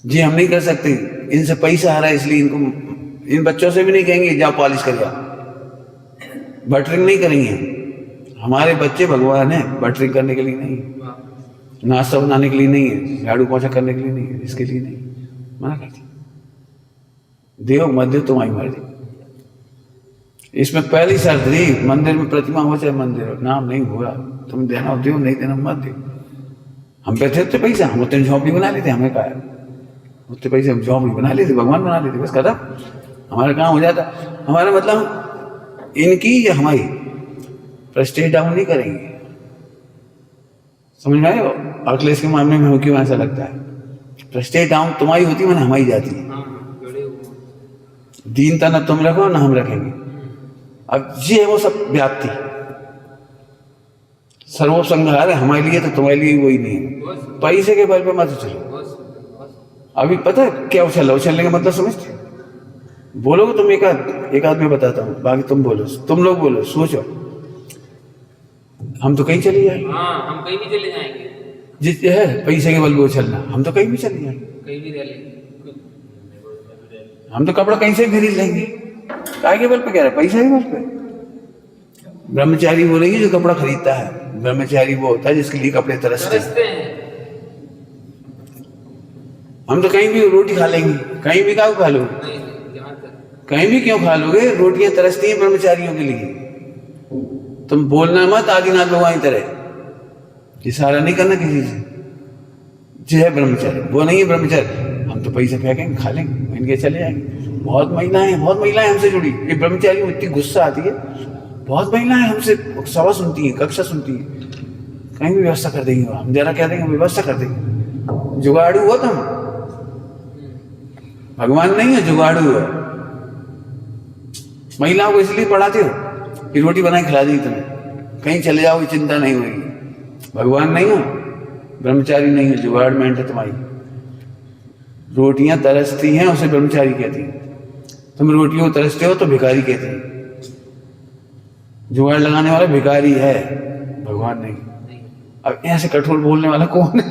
जी, हम नहीं कर सकते, इनसे पैसा आ रहा है इसलिए इनको, इन बच्चों से भी नहीं कहेंगे जाओ पॉलिश कर जाओ, बटरिंग नहीं करेंगे। हमारे बच्चे भगवान है, बटरिंग करने के लिए नहीं, नाश्ता बनाने के लिए नहीं है, झाड़ू पोछा करने के लिए नहीं है, इसके लिए नहीं, मना करती। देव मत देव तुम्हारी मर्जी। इसमें पहली शर्त थी, मंदिर में प्रतिमा हो चाहे मंदिर हो, नाम नहीं हुआ, तुम देना दो, नहीं देना मत दो। हम पे थे उतने पैसा, हम उतने झोंपड़ी बना लेते, हमें कहा उतने पैसे हम झोंपड़ी बना लेते, भगवान बना लेते, बस खत्म, हमारा काम हो जाता। हमारा मतलब इनकी या हमारी प्रेस्टीज डाउन नहीं करेंगे, समझ में आए? अखिलेश के मामले में क्यों ऐसा लगता है? प्रेस्टीज डाउन तुम्हारी होती है, हमारी जाती है। दीनता ना तुम रखो ना हम रखेंगे। अब ये है वो सब व्याप्ति, सर्वोपसंहार है हमारे लिए, तो तुम्हारे लिए वही नहीं है। बहुत पैसे के बल पे मत चलो। बहुत बहुत अभी पता है क्या उछल, उछलने का मतलब समझते? बोलोगे तुम एक आध में बताता हूँ, बाकी तुम बोलो, तुम लोग बोलो, सोचो। हम तो कहीं चले जाएंगे, हाँ, हम कहीं भी चले जाएंगे, जिस है पैसे के बल पे उछलना, हम तो कहीं भी चले जाएंगे। कहीं भी रह लेंगे। हम तो कपड़ा कहीं से भी खरीद लेंगे। काय के बल पे कह रहे, पैसे के बल पे। ब्रह्मचारी वो नहीं है जो कपड़ा खरीदता है, ब्रह्मचारी वो होता है जिसके लिए कपड़े तरसते हैं। तरसते हैं। हम तो कहीं भी रोटी खा लेंगे, कहीं भी खा लो, नहीं, जहाँ तक कहीं भी क्यों खा लोगे, रोटियां तरसती हैं ब्रह्मचारियों के लिए। तुम बोलना मत आदिनाथ भगवान की तरह, इशारा नहीं करना किसी से। जो है ब्रह्मचारी वो नहीं है ब्रह्मचारी। हम तो पैसे फेंकेंगे, खा लेंगे, इनके चले जाएंगे। बहुत महिलाएं हमसे जुड़ी, ये ब्रह्मचारी में इतनी गुस्सा आती है। बहुत महिलाएं हमसे सभा सुनती हैं, कक्षा सुनती हैं, कहीं भी व्यवस्था कर देंगे, हम जरा कह देंगे व्यवस्था कर देंगे। जुगाड़ू हो तुम, भगवान नहीं है, जुगाड़ू है। महिलाओं को इसलिए पढ़ाते हो कि रोटी बनाई खिला दी तुम्हें, कहीं चले जाओ चिंता नहीं होगी। भगवान नहीं हो, ब्रह्मचारी नहीं है, जुगाड़मेंट है तुम्हारी। रोटियां तरसती हैं उसे ब्रह्मचारी कहती हैं, तुम रोटियों को तरसते हो तो भिखारी कहते हैं। जुगाड़ लगाने वाला भिखारी है, भगवान नहीं। अब ऐसे कठोर बोलने वाला कौन है?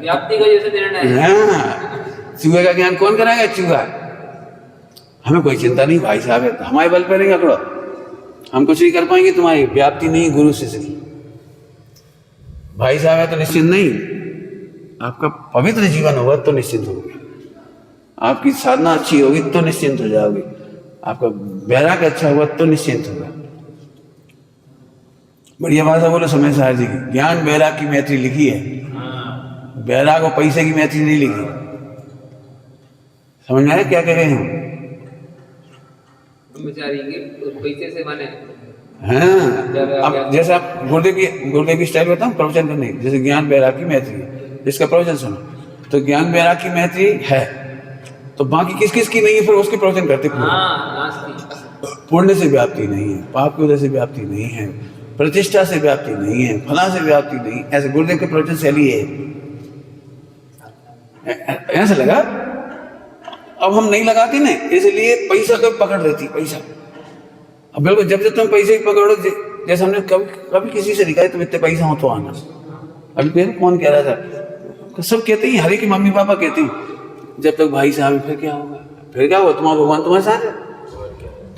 व्याप्ति का जैसे निर्णय है। हाँ, चूहे का ज्ञान कौन कराएगा? चूहा। हमें कोई चिंता नहीं, भाई साहब है, हमारे बल पर नहीं अकड़ो, हम कुछ नहीं कर पाएंगे। तुम्हारी व्याप्ति नहीं गुरु शिष्य की, भाई साहब है तो निश्चिंत नहीं। आपका पवित्र जीवन होगा तो निश्चिंत होगे, आपकी साधना अच्छी होगी तो निश्चिंत हो जाओगे, आपका वैराग्य अच्छा होगा तो निश्चिंत होगा। बढ़िया भाषा बोलो समय साहब जी की, ज्ञान वैराग की मैत्री लिखी है, वैराग और पैसे की मैत्री नहीं लिखी। समझ में आया क्या कह रहे हैं? ब्रह्मचारी के पैसे से बने। हाँ, अब जैसे आप गुरुदेव की स्टाइल बताऊं प्रवचन करने की, जैसे ज्ञान वैराग की मैत्री, इसका प्रवचन सुनो तो ज्ञान वैराग की मैत्री है, तो बाकी किस किस की नहीं है, फिर उसके प्रवचन करते पुण्य से व्याप्ति नहीं है, पाप की वजह से व्याप्ति नहीं है, प्रतिष्ठा से व्याप्ति नहीं है, फला से व्याप्ति नहीं। ऐसे गुरुदेव के प्रवचन शैली है। ऐसा लगा, अब हम नहीं लगाते ना, इसलिए पैसा कभी पकड़ लेती पैसा। अब बिल्कुल जब तुम पैसे की पकड़ो, जैसे हमने कभी किसी से दिखाई तुम इतने पैसा हो तो आना। अभी फिर कौन कह रहा था, सब कहते ही, हरे की मम्मी पापा कहते हैं जब तक भाई साहब फिर क्या होगा, फिर क्या होगा, तुम्हारा भगवान तुम्हारे साथ है,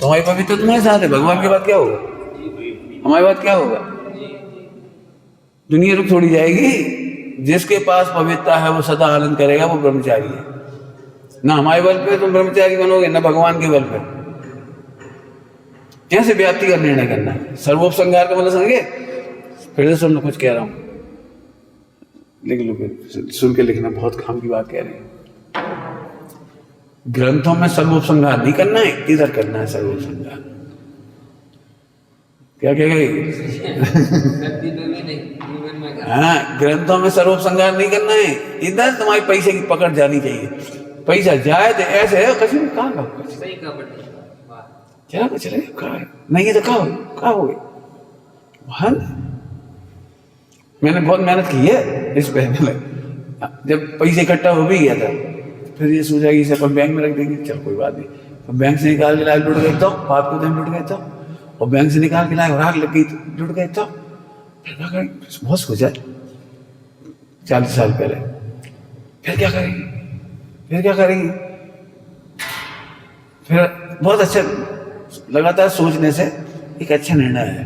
तुम्हारी पवित्र तुम्हारे साथ है, भगवान के बाद क्या होगा, हमारे बाद क्या होगा? दुनिया रुक छोड़ी जाएगी। जिसके पास पवित्रता है वो सदा आनंद करेगा, वो ब्रह्मचारी है। ना हमारे बल पे तुम ब्रह्मचारी बनोगे, ना भगवान के बल पे। कैसे व्याप्ति का निर्णय करना है? सर्वोपसंहार का मतलब समझे? फिर से सुन लो, कुछ कह रहा हूं, लिख लो, फिर सुन के लिखना, बहुत काम की बात कह रहे हैं। ग्रंथों में सर्वोपसंहार नहीं करना है, इधर करना है सर्वोपसंहार। क्या कह गई? हाँ, ग्रंथों में सर्वोपसंहार नहीं करना है, इधर तुम्हारी पैसे की पकड़ जानी चाहिए। पैसा जाए तो ऐसे है, कहीं कहाँ सही का बट चला तो चले, कहा नहीं है तो कहा हो गए। मैंने बहुत मेहनत की है इस पे। जब पैसे इकट्ठा हो भी गया था, फिर ये सोचा कि इसे अपन बैंक में रख देंगे, चल कोई बात नहीं। तो बैंक से निकाल के लाए, लुट गए तो पाप को दिन लुट गए तो, और बैंक से निकाल के लाए और आग लग गई तो लुट गए तो, फिर क्या करेंगे? बहुत सोचा 40 साल पहले, फिर क्या करेंगे, फिर क्या करेंगे? फिर बहुत अच्छा, लगातार सोचने से एक अच्छा निर्णय है।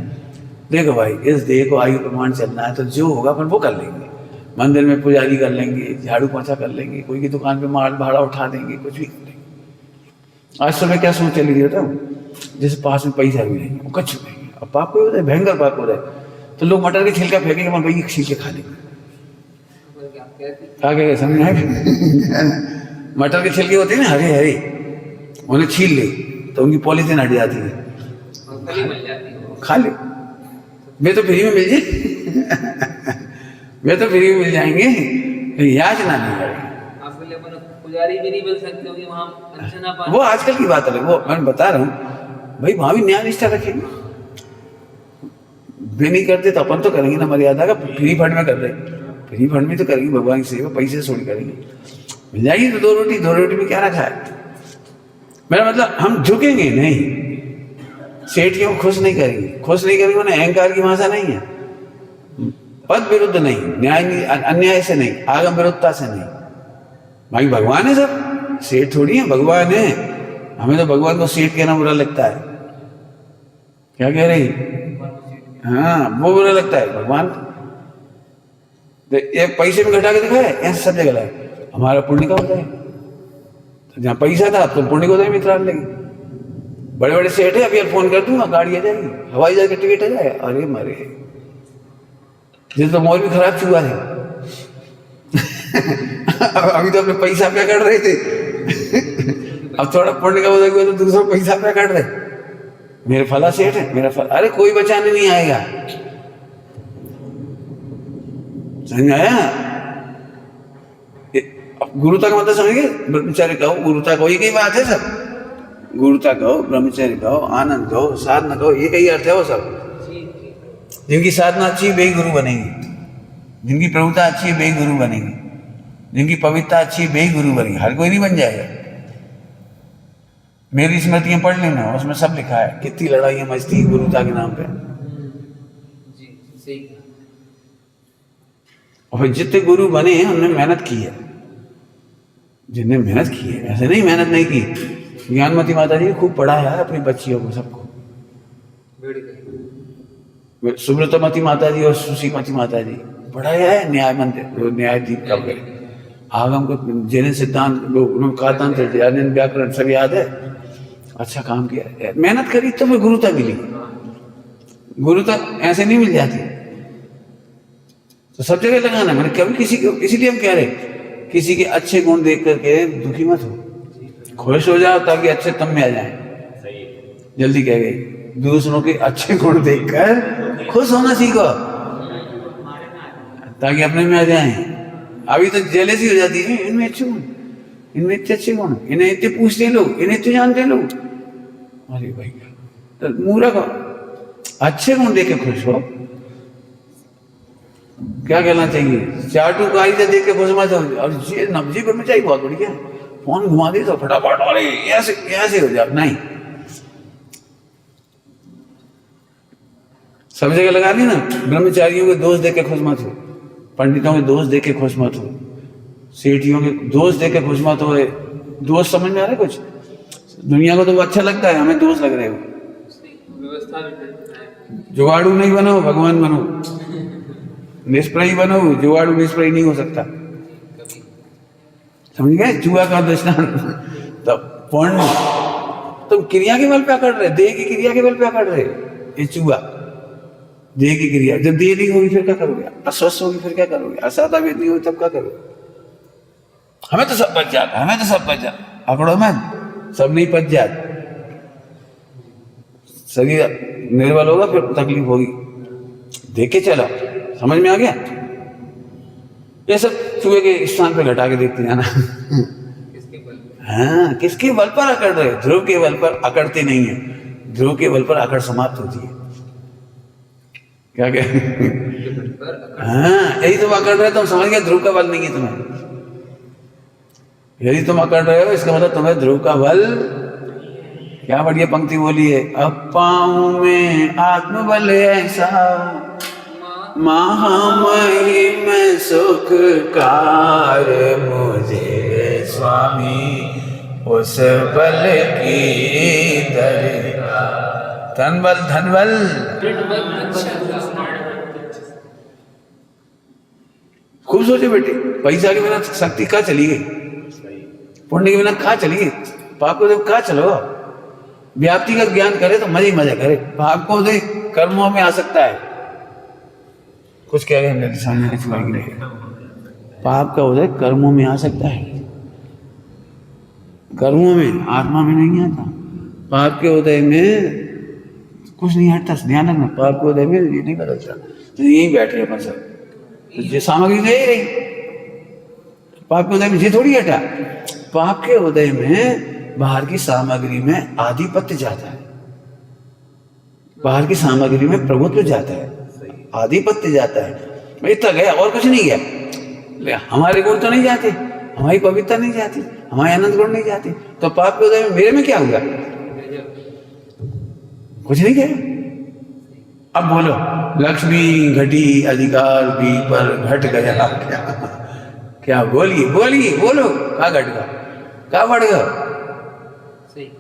देखो भाई, इस देह को आयु प्रमाण चलना है, तो जो होगा अपन वो कर लेंगे। मंदिर में पुजारी कर लेंगे, झाड़ू पोछा कर लेंगे, कोई की दुकान पे माल भाड़ा उठा देंगे, कुछ भी कर लेंगे। आज समय क्या सोच चली गई था, जैसे पास में पैसा भी नहीं, वो कच्छ नहीं, अब पाप को होता है, भयंकर पाप होता है। तो लोग मटर के छिलका फेंकेंगे, मन भाई छिलके खा लेंगे। क्या कहेगा समझ में? मटर के छिलके होते हैं ना, हरे हरे, उन्हें छील ले तो उनकी पॉलीथीन हट जाती है, खा ले। वे तो फ्री में मिल जाए, वे तो फ्री में मिल जाएंगे, याचना नहीं करेंगे। पुजारी भी नहीं बन सकते होंगे वहाँ, अच्छा ना पाए। वो आजकल की बात है, वो मैं बता रहा हूँ भाई, वहां भी न्याय निष्ठा रखेंगे। वे नहीं करते तो अपन तो करेंगे ना मर्यादा का, फ्री फंड में कर रहे, फ्री फंड में तो करेंगे भगवान की सेवा, पैसे से थोड़ी करेंगे। मिल जाएगी तो दो रोटी में क्या रखा है। मेरा मतलब हम झुकेंगे नहीं, सेठियों को खुश नहीं करेंगे उन्हें अहंकार की भाषा नहीं है, पद विरुद्ध नहीं, न्याय अन्याय से नहीं, आगम विरुद्धता से नहीं। भाई भगवान है सब, सेठ थोड़ी है, भगवान है। हमें तो भगवान को सेठ कहना बुरा लगता है। क्या कह रही? हाँ, वो बुरा लगता है भगवान। एक पैसे में घटा के दिखाए, ऐसे सब जगह लाए, हमारा पुण्य का होता है। तो जहाँ पैसा था तो पुण्य को होता है, मित्रान लगी। बड़े बड़े सेठ है, अभी फोन कर दूंगा, गाड़ी आ जाएगी, हवाई जहाज का टिकट आ जाए। अरे मारे, जिस तो मोर भी खराब चुका है। अभी तो अपने पैसा पे कर रहे थे, अब थोड़ा पुण्य का होता तो दूसरा पैसा पे कर रहे। मेरे फला सेठ है, मेरा फला, अरे कोई बचाने नहीं आएगा। समझ में आया? गुरुता का मतलब समझिए, ब्रह्मचर्य कहो, गुरुता कहो, ये कई बात है सब। गुरुता कहो, ब्रह्मचर्य कहो, आनंद कहो, साधना कहो, ये कई अर्थ है वो सब। जिनकी साधना अच्छी है वे गुरु बनेंगे, जिनकी प्रभुता अच्छी है वे गुरु बनेंगे, जिनकी पवित्रता अच्छी है वे गुरु बनेंगे। हर कोई नहीं बन जाएगा। मेरी स्मृतियां पढ़ लेना, उसमें सब लिखा है, कितनी लड़ाइयां मचती गुरुता के नाम पे। और फिर जितने गुरु बने हैं उन्होंने मेहनत की है, जिनने मेहनत की है, ऐसे नहीं मेहनत नहीं की। ज्ञानमती माता जी खूब पढ़ाया है अपनी बच्चियों को, सबको। सुब्रतमती माता जी और सुशीमती माता जी पढ़ाया है, न्याय मंदिर, न्यायाधीश कब गए, आगम को, जैन सिद्धांत, कातांत, व्याकरण सब याद है। अच्छा काम किया, मेहनत करी तो मैं गुरुता मिली। गुरुता ऐसे नहीं मिल जाती, तो सब जगह लगाना। मैंने कभी किसी को, इसीलिए हम कह रहे किसी के अच्छे गुण देख करके दुखी मत हो, खुश हो जाओ ताकि अच्छे तम में आ जाए। जल्दी कह गई, दूसरों के अच्छे गुण देखकर खुश होना सीखो ताकि अपने में आ जाए। अभी तो जेलसी हो जाती है, इनमें अच्छे गुण, इनमें इतने अच्छे गुण, इन्हें इतने पूछते लोग, इन्हें इतने जानते लोग। अरे भाई, तो मूर्ख हो, अच्छे गुण देख के खुश हो। क्या कहना चाहिए, चाटू कारी से देख के खुश मत हो। और ये नब्जी पर में चाहिए बहुत बढ़िया, फोन घुमा दे तो फटाफट, अरे ऐसे ऐसे हो जाए। नहीं, सब जगह लगा ली ना। ब्रह्मचारियों के दोष देख के खुश मत हो, पंडितों के दोष देख के खुश मत हो, सेठियों के दोष देख के खुश मत हो। दोष समझ में आ रहा है कुछ? दुनिया को तो वो अच्छा लगता है, हमें दोष लग रहे हो। जुगाड़ू नहीं बनो, भगवान बनो। निष्प्रय बनो, जुगाड़ू निष्प्रय नहीं हो सकता। समझ गए? जुआ का दृष्टांत। तो पुण्य तुम क्रिया के बल पे अकड़ रहे, देह की क्रिया के बल पे अकड़ रहे। ये जुआ देह की क्रिया, जब देह नहीं होगी फिर क्या करोगे? अस्वस्थ होगी फिर क्या करोगे? असाधा भी नहीं होगी तब क्या करोगे? हमें तो सब पच जाता, हमें तो सब पच जाता। अकड़ो मत, सब नहीं पच जाता। शरीर निर्बल होगा फिर तकलीफ होगी। देख के चलो, समझ में आ गया? ये सब चूहे के स्थान पे घटा के देखते जाना। हाँ, किसके बल पर अकड़ रहे? ध्रुव के बल पर अकड़ते नहीं है, ध्रुव के बल पर अकड़ समाप्त होती है। क्या कह? हाँ, यही तुम अकड़ रहे, तुम समझ गए ध्रुव का बल नहीं है तुम्हें। यदि तुम अकड़ रहे हो इसका मतलब तुम्हें ध्रुव का बल। क्या बढ़िया पंक्ति बोली है, अब पाऊं में आत्मबल ऐसा, महामहिम सुख कार मुझे स्वामी उस बल की दरिया। धन बल, धन बल, खूब सोचे बेटे। पैसा के बिना शक्ति कहाँ चली गई, पुण्य के बिना कहाँ चली गई, पाप को जब कहाँ चलो। व्याप्ति का ज्ञान करे तो मजे मजा करे, पाप को उदय कर्मों में आ सकता है। कुछ कह रहे हैं सामने के छुआई के लिए, पाप का उदय कर्मों में आ सकता है, कर्मों में, आत्मा में नहीं आता। पाप के उदय में कुछ नहीं हटता, ध्यान रखना। पाप के उदय में ये नहीं बदलता। तो यही बैठे अपन सब, तो ये सामग्री तो यही रही। पाप के उदय में ये थोड़ी हटा, पाप के उदय में बाहर की सामग्री में आधिपत्य जाता है, बाहर की सामग्री में प्रभुत्व जाता है। आधिपत्य जाता है, मैं इतना गया और कुछ नहीं गया। हमारे गुण तो नहीं जाते, हमारी पवित्रता नहीं जाती, हमारे अनंत गुण नहीं जाते, तो पाप के उदय में मेरे में क्या हुआ? कुछ नहीं गया। अब बोलो, लक्ष्मी घटी अधिकार भी पर घट गया क्या? क्या बोलिए बोलिए बोलो, कहाँ घट गया, कहाँ बढ़ गया? सही।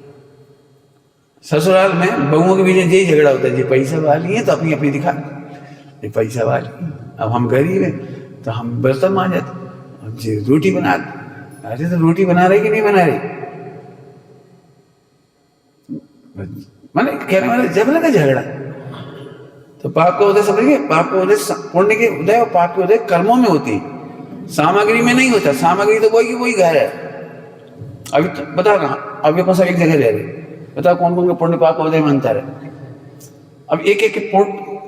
ससुराल में बहुओं के बीच में यही झगड़ा होता है, जी पैसा वाली है तो अपनी अपनी दिखा, ये पैसा वाली, अब हम गरीब हैं तो हम बर्तन मान जाते, अब जी रोटी बना, अरे तो रोटी बना रही कि नहीं बना रही, माने कहने वाले जब लगा झगड़ा। तो पाप का उदय समझिए, पाप का उदय पुण्य के उदय और पाप के उदय कर्मों में होती है, सामग्री में नहीं होता। सामग्री तो वही की वही घर है। अभी तो बताओ कहाँ, अभी अपन सब एक जगह रह रहे, बताओ कौन कौन का पुण्य पाप का उदय में अंतर है? अब एक एक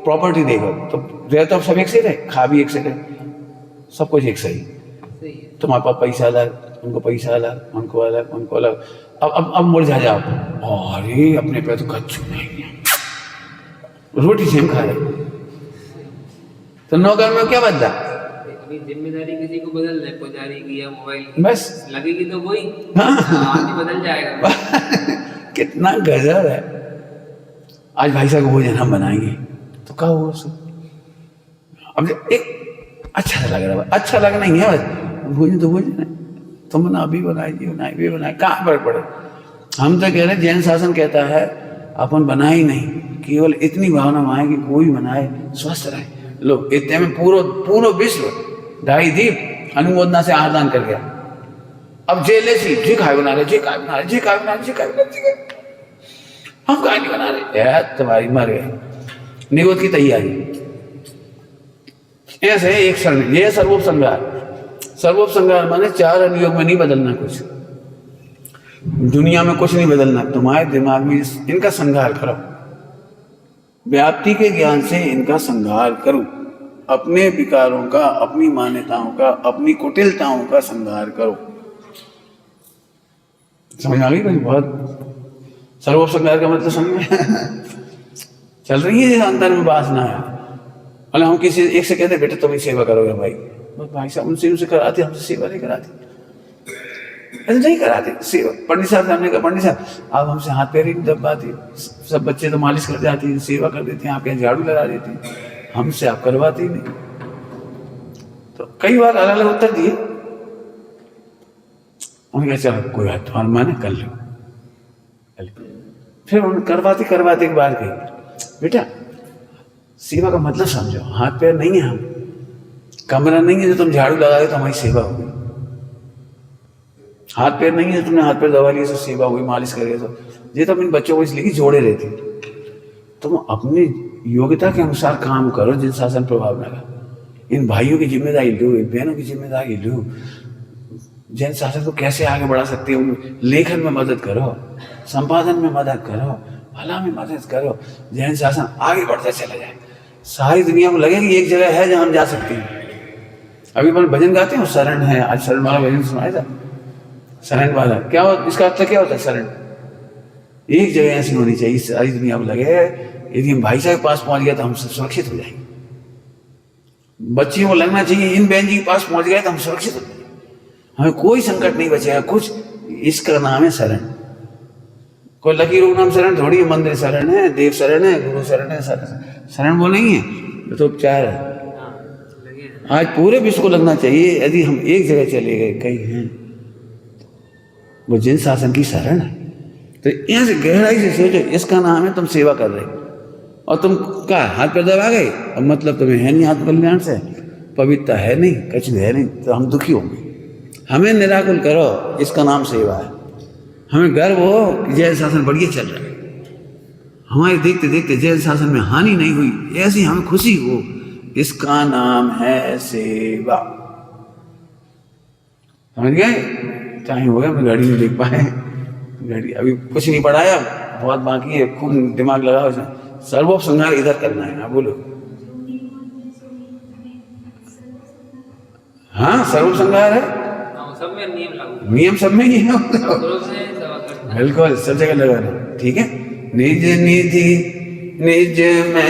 प्रॉपर्टी देखो तो रह तो सब एक से रहे, खा भी एक से रहे, सब कुछ एक सही। तुम्हारे पास पैसा अलग, उनको पैसा अलग, उनको अलग, उनको अलग। अब मुरझा जाओ, अरे अपने पे तो कच्चू नहीं, रोटी सेम खा रहे, तो नौकर में क्या बदला? अभी जिम्मेदारी किसी को बदल है, पुजारी की या मोबाइल की, बस लगेगी तो वही, हाँ। आदमी बदल जाएगा। कितना गजब है। आज भाई साहब को भोजन हम बनाएंगे तो क्या होगा उसको? अब एक अच्छा लग रहा है, अच्छा लगना ही है, बस भोजन तो भोजन है, तुम बना भी बनाए, जी बनाए भी बनाए, कहाँ फर्क पड़े? हम तो कह रहे, जैन शासन कहता है अपन बनाए ही नहीं, केवल इतनी भावना माए कि कोई बनाए स्वस्थ रहे। लो इतने में पूरा विश्व 2.5 दीप अनुमोदना से आदान कर गया। अब जेलेसी जी खाए बना रहे, जी खाए बना रहे, जी खाए बना रहे, जी खाए बना रहे, हम खाए नहीं बना रहे यार, तुम्हारी मर गए। निगोद की तैयारी ऐसे एक क्षण, ये सर्वोपसंहार। सर्वोपसंहार माने 4 अनुयोग में नहीं बदलना कुछ, दुनिया में कुछ नहीं बदलना, तुम्हारे दिमाग में इनका संहार करो, व्याप्ति के ज्ञान से इनका संहार करो, अपने विकारों का, अपनी मान्यताओं का, अपनी कुटिलताओं का संहार करो। समझ आ गई भाई? बहुत सर्वोपसंहार का मतलब समझ चल रही है अंदर में वासना है। मतलब हम किसी एक से कहते बेटा तुम ही सेवा करोगे, भाई साहब उनसे कराते, हमसे सेवा नहीं कराते, ऐसे नहीं कराते सेवा। पंडित साहब सामने का, पंडित साहब आप हमसे हाथ पैर ही नहीं दबाते, सब बच्चे तो मालिश कर जाते हैं, सेवा कर देते हैं, आपके झाड़ू लगा देते हैं, हमसे आप करवाते ही नहीं। तो कई बार अलग अलग उत्तर दिए, उन्होंने कहा चलो कोई बात, तुम्हारा मन है कर लो। फिर उन्होंने करवाते एक बार कही, बेटा सेवा का मतलब समझो, हाथ पैर नहीं है, हम कमरा नहीं है जो तुम झाड़ू लगाए तो हमारी सेवा होगी, हाथ पैर नहीं है तुमने हाथ पैर दबा लिए तो सेवा हुई, मालिश करे तो ये तो अपने बच्चों को इसलिए कि जोड़े रहते। तुम अपनी योग्यता के अनुसार काम करो, जिन शासन प्रभाव लगा। इन भाइयों की जिम्मेदारी लो, इन बहनों की जिम्मेदारी लो, जैन शासन को कैसे आगे बढ़ा सकते हो, लेखन में मदद करो, संपादन में मदद करो, भला में मदद करो, जैन शासन आगे बढ़ता चला जाए। सारी दुनिया को लगे कि एक जगह है जहां हम जा सकते हैं। अभी अपन भजन गाते हैं, शरण है, आज शरण वाला भजन सुनाया था, शरण वाला क्या हो, इसका अर्थ क्या होता है? शरण एक जगह ऐसी होनी चाहिए, सारी दुनिया को लगे यदि हम भाई साहब के पास पहुंच गए तो हम सुरक्षित हो जाएंगे। बच्चियों को लगना चाहिए इन बहन जी के पास पहुंच गए तो हम सुरक्षित हो जाएंगे, हमें कोई संकट नहीं बचेगा कुछ। इसका नाम है शरण। कोई लकीर नाम शरण थोड़ी है, मंदिर शरण है, देव शरण है, गुरु शरण है, शरण वो नहीं है, तो उपचार है। आज पूरे विश्व को लगना चाहिए यदि हम एक जगह चले गए कहीं हैं वो जिन शासन की शरण है। तो ऐसे गहराई से सोचो, इसका नाम है तुम सेवा कर रहे और तुम क्या हाथ पर दबा गए, अब मतलब तुम्हें है नहीं आत्मकल्याण से, पवित्रता है नहीं, कछु है नहीं, तो हम दुखी होंगे। हमें निराकुल करो, इसका नाम सेवा है। हमें गर्व हो कि जैन शासन बढ़िया चल रहा है, हमारे देखते देखते जैन शासन में हानि नहीं हुई, ऐसी हमें खुशी हो, इसका नाम है सेवा। समझ गए? टाइम हो गया, मैं गाड़ी नहीं देख पाए, गाड़ी अभी कुछ नहीं पढ़ाया, बहुत बाकी है, खूब दिमाग लगाओ इसमें। सर्वोपसंहार इधर करना है। हाँ बोलो। हाँ सर्वोपसंहार है, सब में नियम लागू, नियम सब में ही है, है बिल्कुल सब जगह लगाना। ठीक है, निज निधि निज में